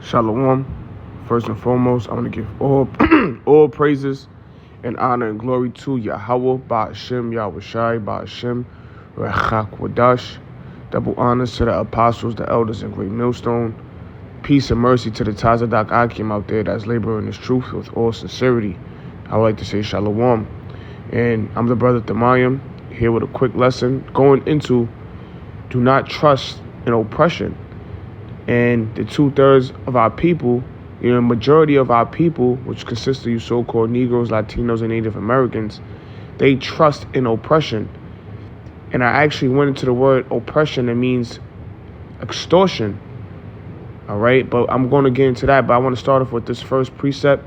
Shalom. First and foremost, I want to give all all praises and honor and glory to Yahweh, Ba'ashem, Yahushai, Ba'ashem, Rechak Wadash. Double honors to the apostles, the elders, and great millstone. Peace and mercy to the Tazadak Akim out there that's laboring this truth with all sincerity. I would like to say Shalom. And I'm the brother Thamayim, here with a quick lesson going into do not trust in oppression. And the 2/3 of our people, majority of our people, which consists of you so-called Negroes, Latinos, and Native Americans, they trust in oppression. And I actually went into the word oppression. It means extortion. All right, but I'm going to get into that. But I want to start off with this first precept.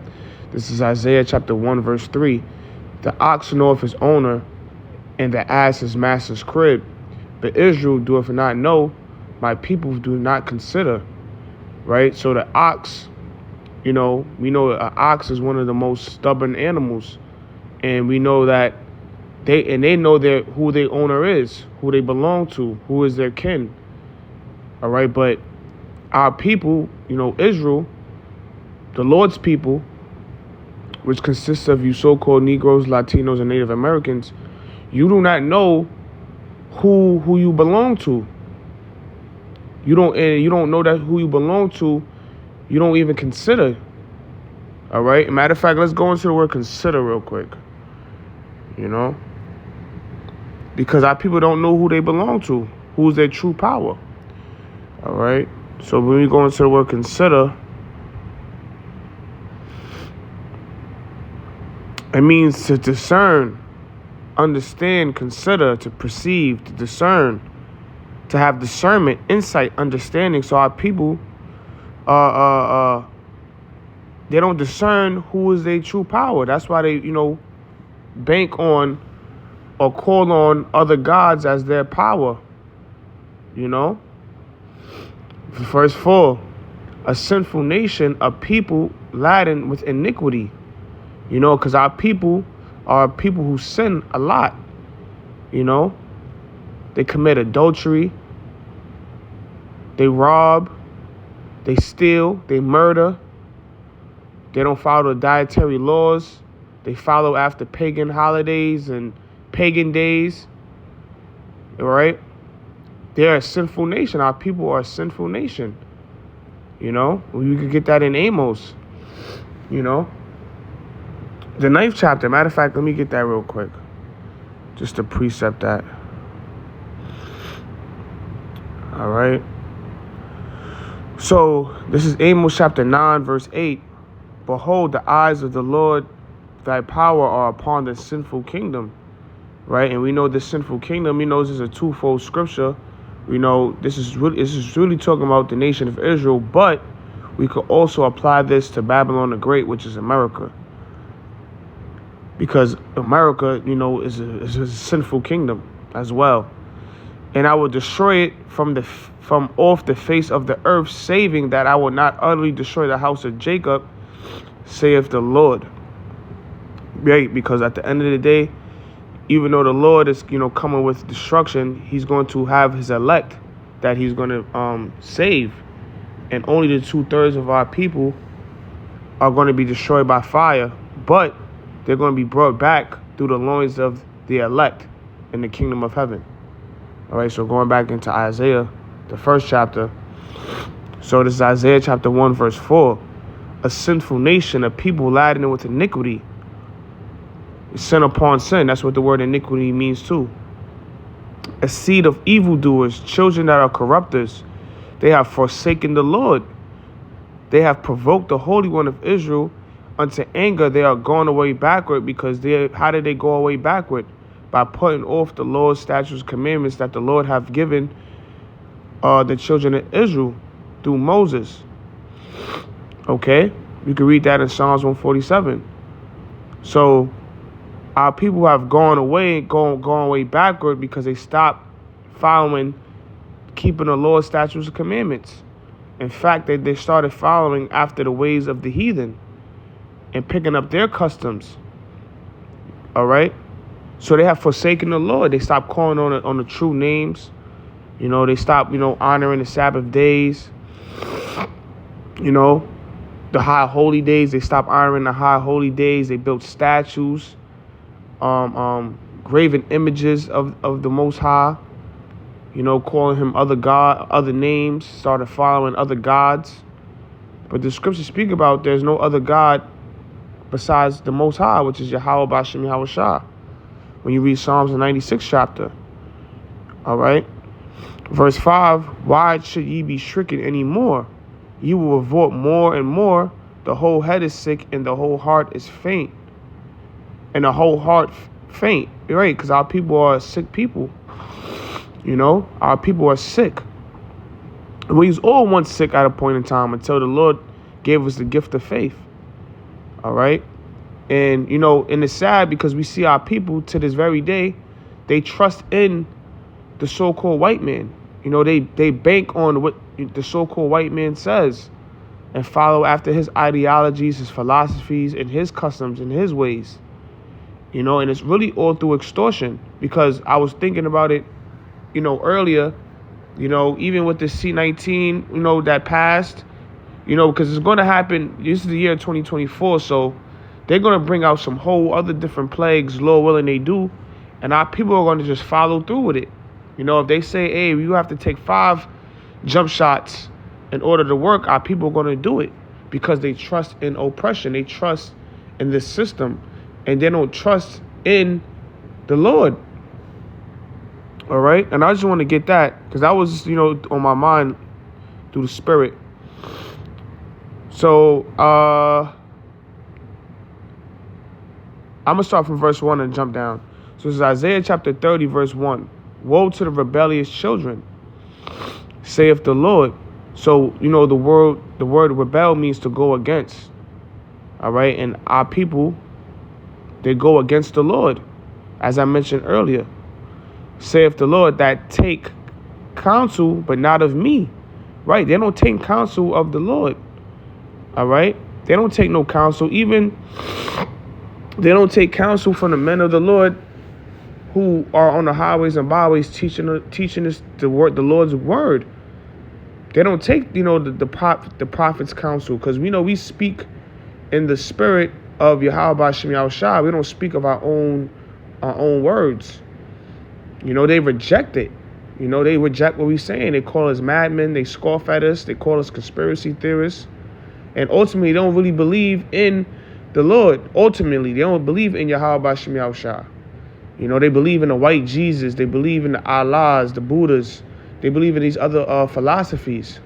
This is Isaiah chapter 1, verse 3. The ox knoweth his owner, and the ass his master's crib. But Israel doeth not know, my people do not consider. Right? So the ox, we know an ox is one of the most stubborn animals. And we know that they know who their owner is, who they belong to, who is their kin. All right, but our people, Israel, the Lord's people, which consists of you so-called Negroes, Latinos, and Native Americans, you do not know who you belong to. You don't know that who you belong to. You don't even consider. All right. Matter of fact, let's go into the word consider real quick. Because our people don't know who they belong to, who's their true power. All right. So when we go into the word consider, it means to discern, understand, consider, to perceive, to discern, to have discernment, insight, understanding. So our people, they don't discern who is their true power. That's why they, bank on or call on other gods as their power. Verse 4, a sinful nation, a people laden with iniquity. Because our people are people who sin a lot. They commit adultery, they rob, they steal, they murder, they don't follow the dietary laws, they follow after pagan holidays and pagan days, all right? They're a sinful nation. Our people are a sinful nation. We could get that in Amos, The 9th chapter, matter of fact, let me get that real quick, just to precept that. All right. So this is Amos chapter 9, verse 8. Behold, the eyes of the Lord, thy power are upon the sinful kingdom. Right. And we know this sinful kingdom, this is a twofold scripture. This is really talking about the nation of Israel, but we could also apply this to Babylon the Great, which is America. Because America, is a sinful kingdom as well. And I will destroy it from off the face of the earth, saving that I will not utterly destroy the house of Jacob, saith the Lord. Right? Because at the end of the day, even though the Lord is, coming with destruction, he's going to have his elect that he's going to save. And only the 2/3 of our people are going to be destroyed by fire. But they're going to be brought back through the loins of the elect in the kingdom of heaven. All right, so going back into Isaiah, the first chapter. So this is Isaiah chapter 1, verse 4. A sinful nation, a people laden with iniquity. Sin upon sin. That's what the word iniquity means too. A seed of evildoers, children that are corrupters. They have forsaken the Lord. They have provoked the Holy One of Israel unto anger. They are gone away backward, because how did they go away backward? By putting off the Lord's statutes, commandments that the Lord have given the children of Israel through Moses. Okay, you can read that in Psalms 147. So our people have gone away backward because they stopped keeping the Lord's statutes and commandments. In fact, they started following after the ways of the heathen and picking up their customs. All right. So they have forsaken the Lord. They stopped calling on the true names. They stopped, honoring the Sabbath days. You know, the high holy days, they stopped honoring the high holy days. They built statues, graven images of the Most High, you know, calling him other names, started following other gods. But the scriptures speak about there's no other God besides the Most High, which is Yahweh Bashem Yahweh Shah. When you read Psalms, the 96th chapter. All right. Verse 5, why should ye be stricken any more? Ye will revolt more and more. The whole head is sick and the whole heart is faint. And the whole heart faint. Right, because our people are sick people. You know, our people are sick. And we was all once sick at a point in time until the Lord gave us the gift of faith. All right. And, you know, and it's sad because we see our people to this very day, they trust in the so-called white man. You know, they bank on what the so-called white man says and follow after his ideologies, his philosophies, and his customs and his ways. You know, and it's really all through extortion, because I was thinking about it, you know, earlier, you know, even with the C-19, you know, that passed, you know, because it's going to happen. This is the year 2024, so they're going to bring out some whole other different plagues, Lord willing they do, and our people are going to just follow through with it. You know, if they say, hey, you have to take 5 jump shots in order to work, our people are going to do it because they trust in oppression. They trust in this system, and they don't trust in the Lord. All right? And I just want to get that because that was, you know, on my mind through the Spirit. So, I'm going to start from verse 1 and jump down. So this is Isaiah chapter 30, verse 1. Woe to the rebellious children, saith the Lord. So, you know, the word rebel means to go against. All right. And our people, they go against the Lord, as I mentioned earlier. Saith the Lord, that take counsel, but not of me. Right. They don't take counsel of the Lord. All right. They don't take no counsel. Even they don't take counsel from the men of the Lord who are on the highways and byways teaching us the Lord's word. They don't take, you know, the prophet's counsel, because we know we speak in the spirit of Yahweh Bashem Yahweh Shah. We don't speak of our own words. You know, they reject it. You know, they reject what we're saying. They call us madmen. They scoff at us. They call us conspiracy theorists. And ultimately, they don't really believe in the Lord. Ultimately, they don't believe in Yahweh Bashem Yahweh Shah. You know, they believe in the white Jesus. They believe in the Allahs, the Buddhas. They believe in these other philosophies.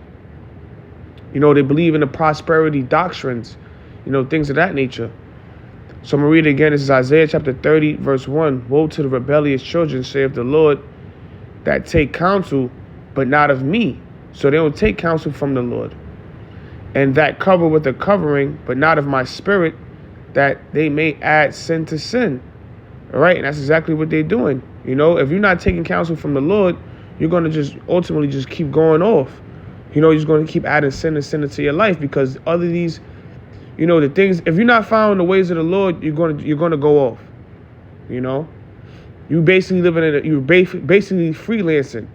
You know, they believe in the prosperity doctrines, you know, things of that nature. So I'm going to read it again. This is Isaiah chapter 30, verse 1. Woe to the rebellious children, saith the Lord, that take counsel, but not of me. So they don't take counsel from the Lord. And that cover with a covering, but not of my spirit, that they may add sin to sin. All right, and that's exactly what they're doing. You know, if you're not taking counsel from the Lord, you're going to just ultimately just keep going off. You know, you're just going to keep adding sin and sin into your life, because other these, you know, the things, if you're not following the ways of the Lord, you're going to go off. You know, you basically you're basically freelancing,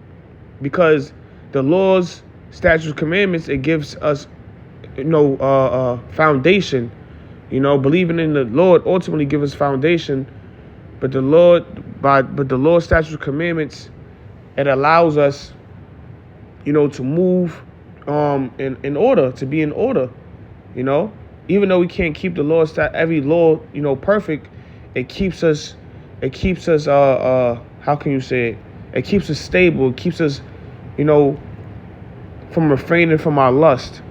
because the laws, statutes, commandments, it gives us, you know, foundation. You know, believing in the Lord ultimately gives us foundation. But the Lord statutes, commandments, it allows us, you know, to move in order, to be in order. You know, even though we can't keep the law, every law, you know, perfect, it keeps us how can you say it? It keeps us stable. It keeps us, you know, from refraining from our lust.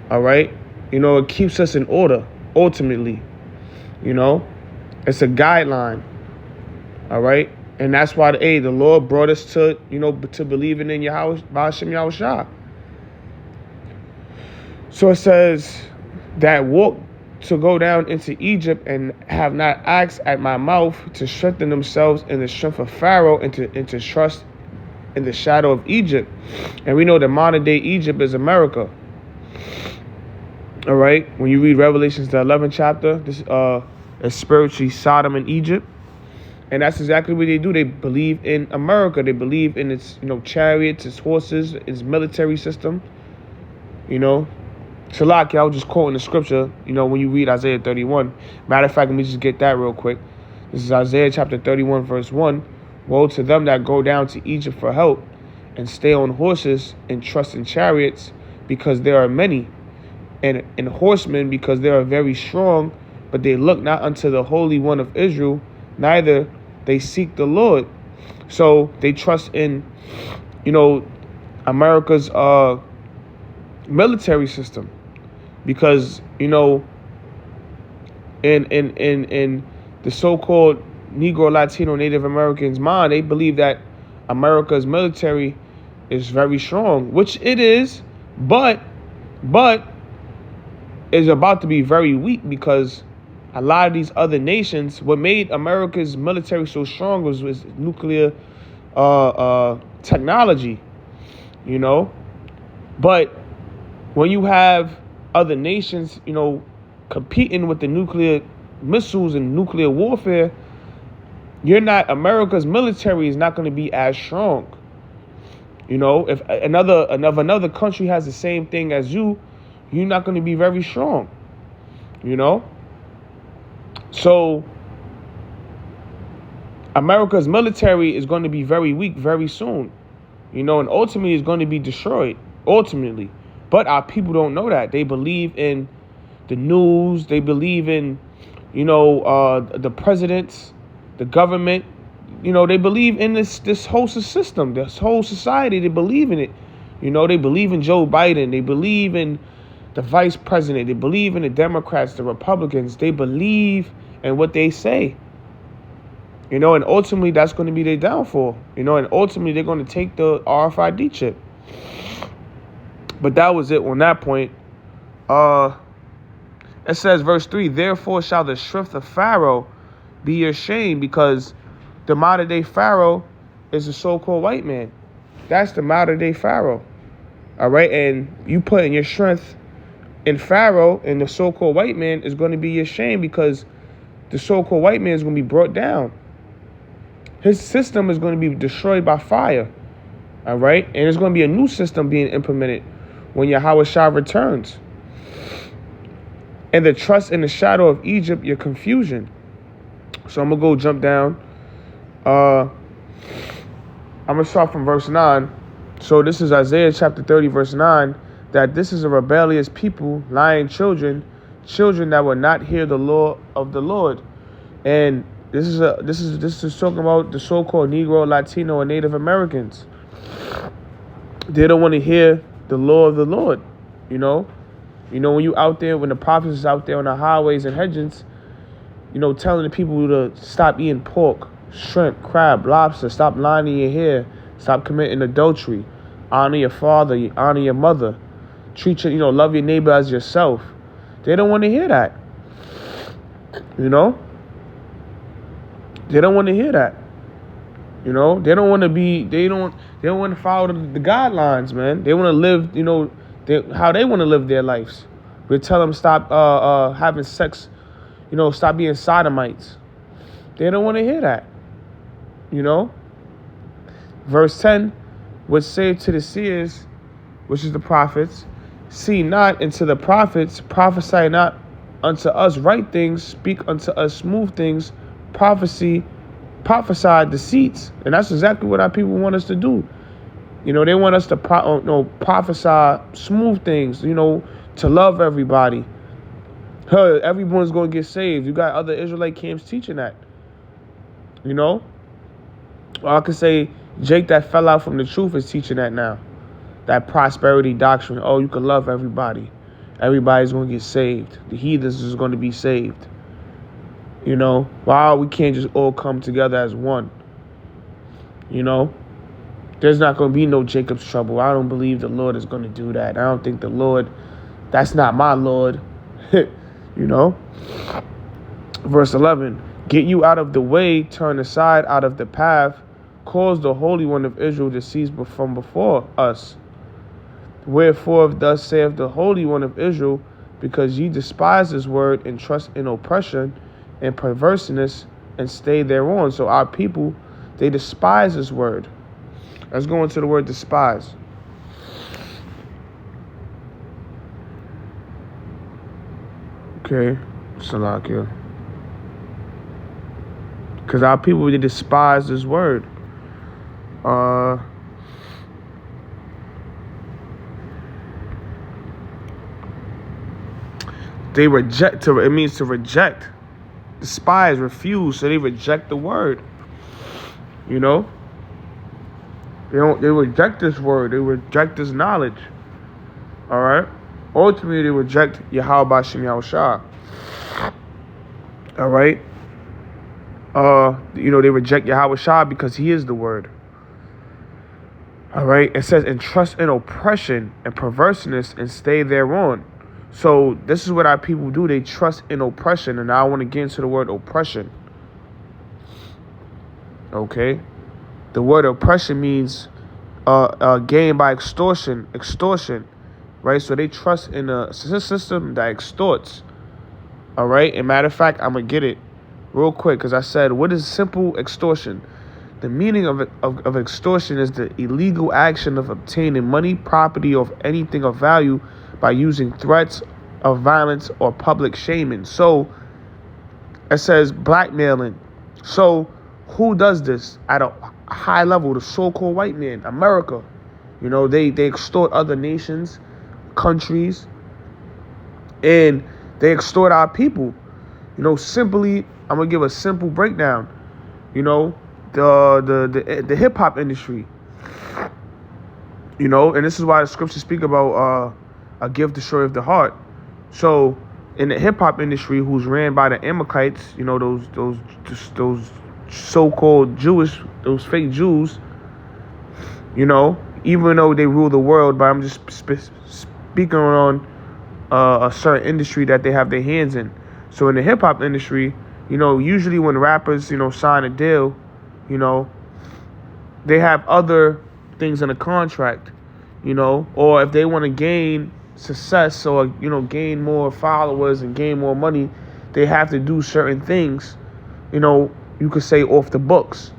All right, you know, it keeps us in order. Ultimately, you know, it's a guideline. All right. And that's why the Lord brought us to, you know, to believing in Yahweh Bashem Yahweh Shah. So it says that walk to go down into Egypt and have not asked at my mouth to strengthen themselves in the strength of Pharaoh and to trust in the shadow of Egypt. And we know that modern day Egypt is America. All right. When you read Revelations, the 11th chapter, this is spiritually Sodom and Egypt. And that's exactly what they do. They believe in America. They believe in its, you know, chariots, its horses, its military system. You know, Shalaki, I was just quoting the scripture, when you read Isaiah 31. Matter of fact, let me just get that real quick. This is Isaiah chapter 31, verse 1. Woe to them that go down to Egypt for help, and stay on horses, and trust in chariots, because there are many, and horsemen, because they are very strong, but they look not unto the Holy One of Israel, neither they seek the Lord. So they trust in, America's military system, because in the so-called Negro, Latino, Native Americans' mind, they believe that America's military is very strong, which it is, but is about to be very weak, because a lot of these other nations, what made America's military so strong was nuclear technology, But when you have other nations, competing with the nuclear missiles and nuclear warfare, America's military is not going to be as strong. If another country has the same thing as you're not going to be very strong. So America's military is going to be very weak very soon, and ultimately it's going to be destroyed, ultimately. But our people don't know that. They believe in the news. They believe in, the presidents, the government. They believe in this whole system, this whole society. They believe in it. They believe in Joe Biden. They believe in the vice president. They believe in the Democrats, the Republicans. They believe in what they say. And ultimately that's going to be their downfall. And ultimately they're going to take the RFID chip. But that was it on that point. It says, verse 3, therefore shall the shrift of Pharaoh be your shame, because the modern day Pharaoh is a so-called white man. That's the modern day Pharaoh. All right. And you putting your strength in Pharaoh, and the so-called white man is going to be your shame, because the so-called white man is going to be brought down. His system is going to be destroyed by fire. All right. And there's going to be a new system being implemented when Yahweh Shah returns. And the trust in the shadow of Egypt, your confusion. So I'm going to go jump down. I'm going to start from verse 9. So this is Isaiah chapter 30, verse 9, that this is a rebellious people, lying children that will not hear the law of the Lord. And this is talking about the so-called Negro, Latino, and Native Americans. They don't want to hear the law of the Lord, when you out there, when the prophets is out there on the highways and hedges, telling the people to stop eating pork, shrimp, crab, lobster, stop lying in your hair, stop committing adultery, honor your father, honor your mother, treat your, love your neighbor as yourself. They don't want to hear that. They don't want to hear that. They don't want to be, they don't want to follow the guidelines, man. They want to live, how they want to live their lives. We tell them stop having sex, stop being sodomites. They don't want to hear that. Verse 10 would say to the seers, which is the prophets, see not into the prophets, prophesy not unto us right things, speak unto us smooth things, prophesy deceits. And that's exactly what our people want us to do. They want us to prophesy smooth things, to love everybody. Everyone's going to get saved. You got other Israelite camps teaching that. Or I could say Jake that fell out from the truth is teaching that now. That prosperity doctrine. Oh, you can love everybody. Everybody's going to get saved. The heathens is going to be saved. Wow, we can't just all come together as one. There's not going to be no Jacob's trouble. I don't believe the Lord is going to do that. I don't think the Lord, that's not my Lord. Verse 11, get you out of the way, turn aside out of the path, cause the Holy One of Israel to cease from before us. Wherefore thus saith the Holy One of Israel, because ye despise his word and trust in oppression and perverseness and stay thereon. So our people, they despise his word. Let's go into the word despise. Okay, Salakia. Because our people, they despise this word. They reject, it means to reject. Despise, refuse, so they reject the word. You know? They reject this word. They reject this knowledge. Alright? Ultimately, they reject Yahweh B'Shem Yahushua. Alright? They reject Yahweh Shah because he is the word. Alright? It says, and trust in oppression and perverseness and stay thereon. So this is what our people do. They trust in oppression. And now I want to get into the word oppression. Okay? The word oppression means gain by extortion. Right? So they trust in a system that extorts. Alright? And matter of fact, I'm going to get it real quick because I said, what is simple extortion? The meaning of extortion is the illegal action of obtaining money, property, or anything of value by using threats of violence or public shaming. So it says blackmailing. So who does this at a high level? The so-called white man, America. They extort other nations, countries, and they extort our people. Simply, I'm gonna give a simple breakdown. The hip hop industry. And this is why the scriptures speak about a gift destroyeth the heart. So in the hip hop industry, who's ran by the Amalekites, those so-called Jewish, those fake Jews, even though they rule the world, but I'm just speaking on a certain industry that they have their hands in. So in the hip hop industry, usually when rappers, sign a deal, they have other things in a contract, or if they want to gain success or, gain more followers and gain more money, they have to do certain things, you could say off the books,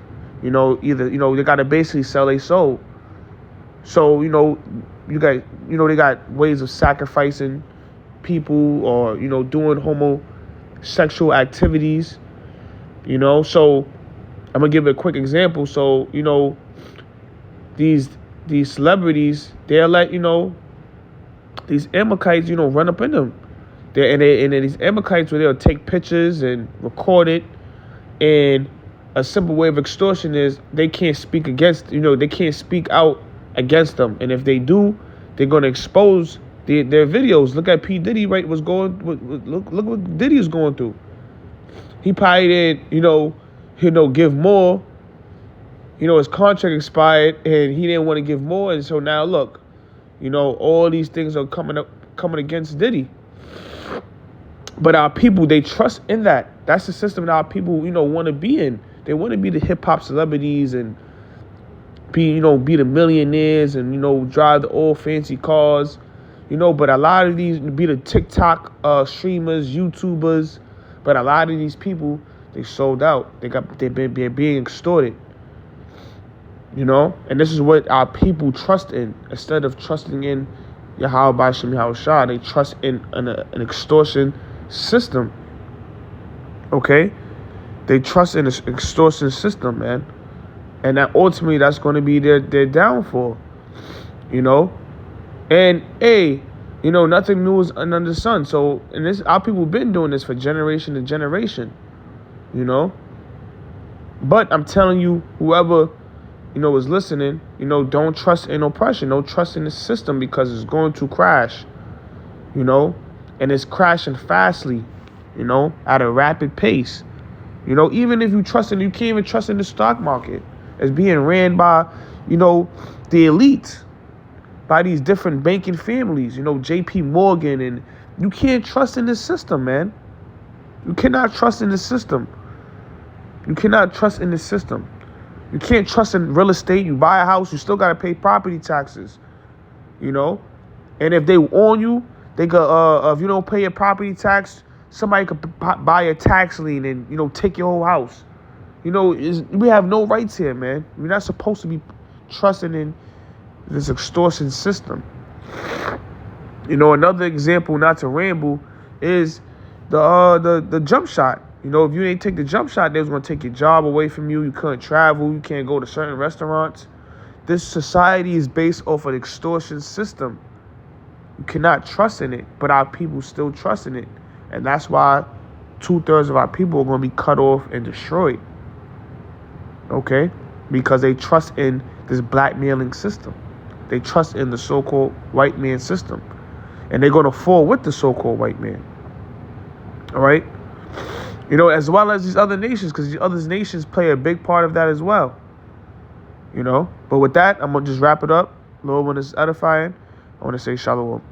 either, they got to basically sell their soul. So, you got, they got ways of sacrificing people or, doing homosexual activities, so I'm gonna give a quick example. So, these celebrities, they'll let, these Amalekites, run up in them. And these Amalekites, where they'll take pictures and record it. And a simple way of extortion is they can't speak against, they can't speak out against them. And if they do, they're going to expose their videos. Look at P. Diddy, right? Look what Diddy is going through. He probably didn't, give more. His contract expired and he didn't want to give more. And so now look, all these things are coming against Diddy. But our people, they trust in that. That's the system that our people, want to be in. They want to be the hip hop celebrities and be the millionaires and, drive the old fancy cars, but a lot of these be the TikTok streamers, YouTubers. But a lot of these people, they sold out. They're being extorted. And this is what our people trust in. Instead of trusting in Yahweh B'Shem Yahushua, they trust in an extortion system. Okay? They trust in an extortion system, man. And that ultimately, that's going to be their downfall. And nothing new is under the sun. So, and this, our people been doing this for generation to generation. But I'm telling you, whoever is listening, don't trust in oppression. Don't trust in the system because it's going to crash. And it's crashing fastly, at a rapid pace. Even if you can't even trust in the stock market. It's being ran by, the elite, by these different banking families, JP Morgan, and you can't trust in this system, man. You cannot trust in the system. You cannot trust in the system. You can't trust in real estate. You buy a house, you still got to pay property taxes, And if they own you, they could, if you don't pay your property tax, somebody could buy a tax lien and, take your whole house. We have no rights here, man. We're not supposed to be trusting in this extortion system. Another example, not to ramble, is, the jump shot. You know, if you ain't take the jump shot, they was gonna take your job away from you. You couldn't travel. You can't go to certain restaurants. This society is based off an extortion system. You cannot trust in it, but our people still trust in it, and that's why 2/3 of our people are gonna be cut off and destroyed. Okay, because they trust in this blackmailing system. They trust in the so-called white man system, and they're gonna fall with the so-called white man. All right. You know, as well as these other nations, because these other nations play a big part of that as well. You know, but with that, I'm going to just wrap it up. Lord, when it's edifying, I want to say shalom.